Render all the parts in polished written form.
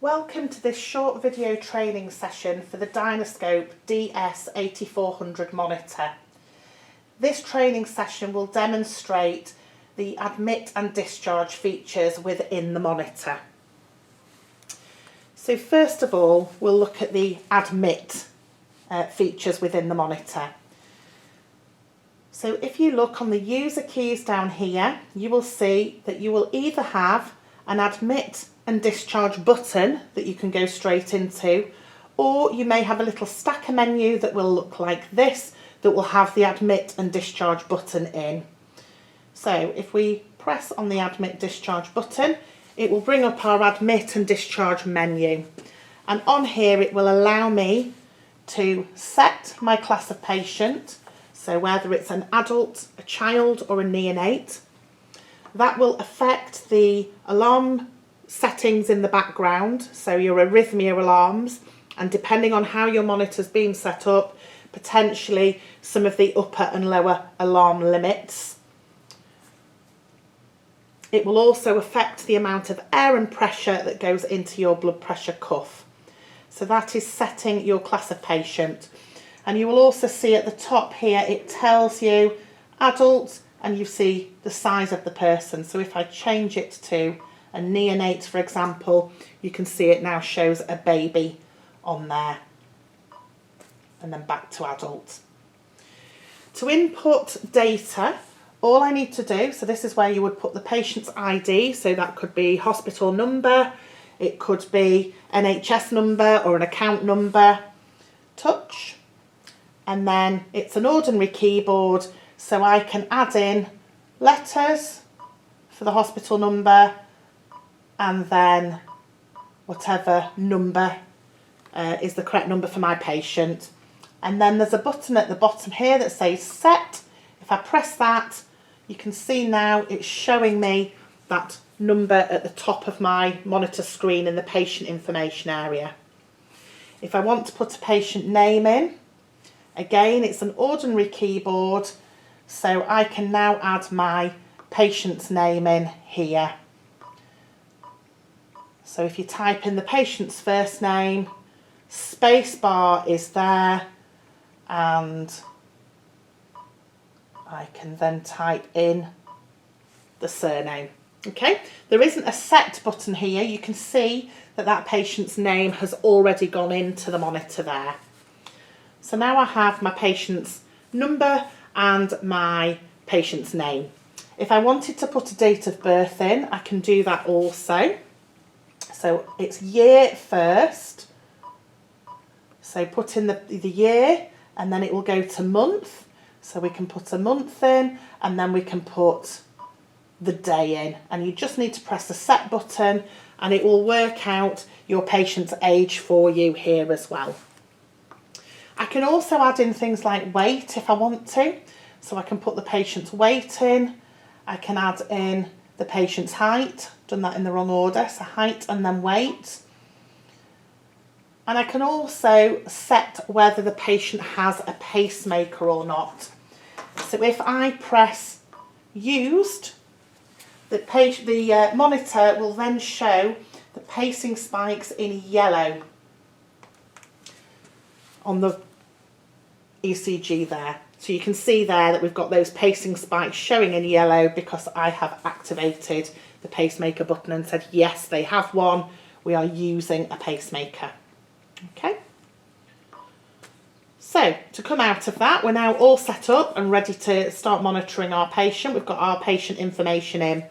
Welcome to this short video training session for the Dynascope DS8400 monitor. This training session will demonstrate the admit and discharge features within the monitor. So first of all, we'll look at the admit features within the monitor. So if you look on the user keys down here, you will see that you will either have an admit and discharge button that you can go straight into, or you may have a little stacker menu that will look like this that will have the admit and discharge button in. So if we press on the admit discharge button, it will bring up our admit and discharge menu, and on here it will allow me to set my class of patient, so whether it's an adult, a child or a neonate. That will affect the alarm settings in the background, so your arrhythmia alarms, and depending on how your monitor's been set up, potentially some of the upper and lower alarm limits. It will also affect the amount of air and pressure that goes into your blood pressure cuff. So that is setting your class of patient. And you will also see at the top here it tells you adult, and you see the size of the person. So if I change it to a neonate, for example, you can see it now shows a baby on there, and then back to adult. To input data, all I need to do, so this is where you would put the patient's ID, so that could be hospital number, it could be NHS number or an account number, touch, and then it's an ordinary keyboard, so I can add in letters for the hospital number, and then whatever number is the correct number for my patient. And then there's a button at the bottom here that says set. If I press that, you can see now it's showing me that number at the top of my monitor screen in the patient information area. If I want to put a patient name in, again it's an ordinary keyboard, so I can now add my patient's name in here. So if you type in the patient's first name, space bar is there, and I can then type in the surname. Okay, there isn't a set button here. You can see that that patient's name has already gone into the monitor there. So now I have my patient's number and my patient's name. If I wanted to put a date of birth in, I can do that also. So it's year first, so put in the year, and then it will go to month, so we can put a month in, and then we can put the day in, and you just need to press the set button and it will work out your patient's age for you here as well. I can also add in things like weight if I want to, so I can put the patient's weight in, I can add in the patient's height, done that in the wrong order, so height and then weight. And I can also set whether the patient has a pacemaker or not. So if I press used, the monitor will then show the pacing spikes in yellow on the ECG there. So you can see there that we've got those pacing spikes showing in yellow because I have activated the pacemaker button and said yes, they have one, we are using a pacemaker. Okay, so to come out of that, we're now all set up and ready to start monitoring our patient. We've got our patient information in.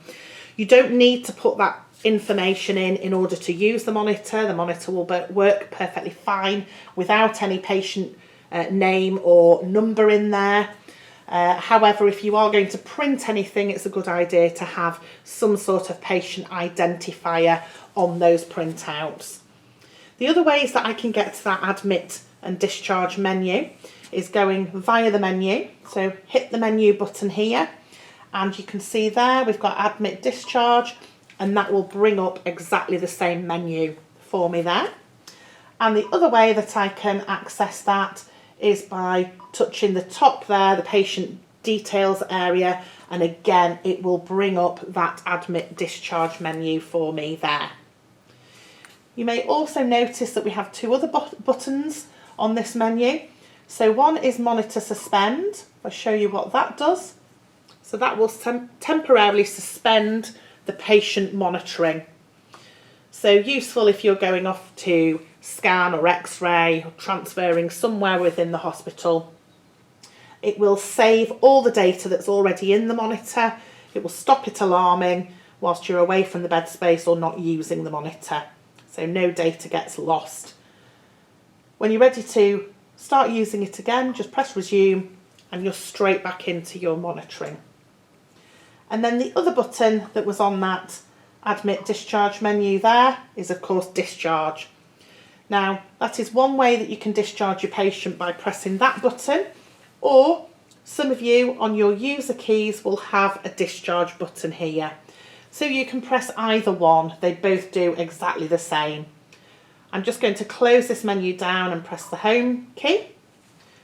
You don't need to put that information in order to use the monitor. The monitor will work perfectly fine without any patient name or number in there. However, if you are going to print anything, it's a good idea to have some sort of patient identifier on those printouts. The other ways that I can get to that admit and discharge menu is going via the menu. So hit the menu button here, and you can see there we've got admit discharge, and that will bring up exactly the same menu for me there. And the other way that I can access that is by touching the top there, the patient details area, and again it will bring up that admit discharge menu for me there. You may also notice that we have two other buttons on this menu. So one is monitor suspend. I'll show you what that does. So that will temporarily suspend the patient monitoring. So useful if you're going off to scan or x-ray or transferring somewhere within the hospital. It will save all the data that's already in the monitor. It will stop it alarming whilst you're away from the bed space or not using the monitor. So no data gets lost. When you're ready to start using it again, just press resume and you're straight back into your monitoring. And then the other button that was on that admit discharge menu there is of course discharge. Now that is one way that you can discharge your patient, by pressing that button, or some of you on your user keys will have a discharge button here. So you can press either one, they both do exactly the same. I'm just going to close this menu down and press the home key.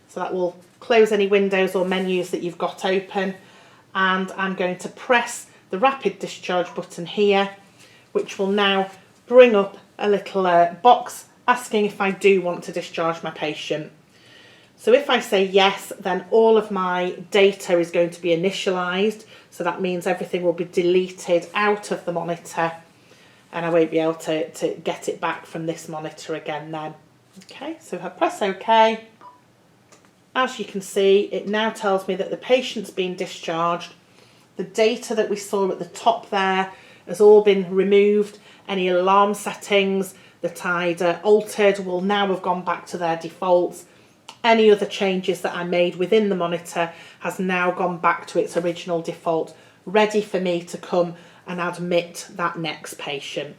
So that will close any windows or menus that you've got open. And I'm going to press the rapid discharge button here, which will now bring up a little box asking if I do want to discharge my patient. So if I say yes, then all of my data is going to be initialized. So that means everything will be deleted out of the monitor and I won't be able to get it back from this monitor again then. Okay, so if I press OK, as you can see, it now tells me that the patient's been discharged. The data that we saw at the top there has all been removed. Any alarm settings that I'd altered will now have gone back to their defaults. Any other changes that I made within the monitor has now gone back to its original default, ready for me to come and admit that next patient.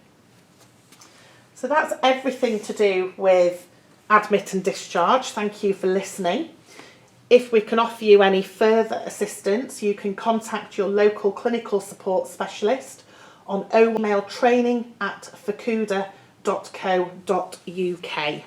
So that's everything to do with admit and discharge. Thank you for listening. If we can offer you any further assistance, you can contact your local clinical support specialist on email training@fukuda.co.uk.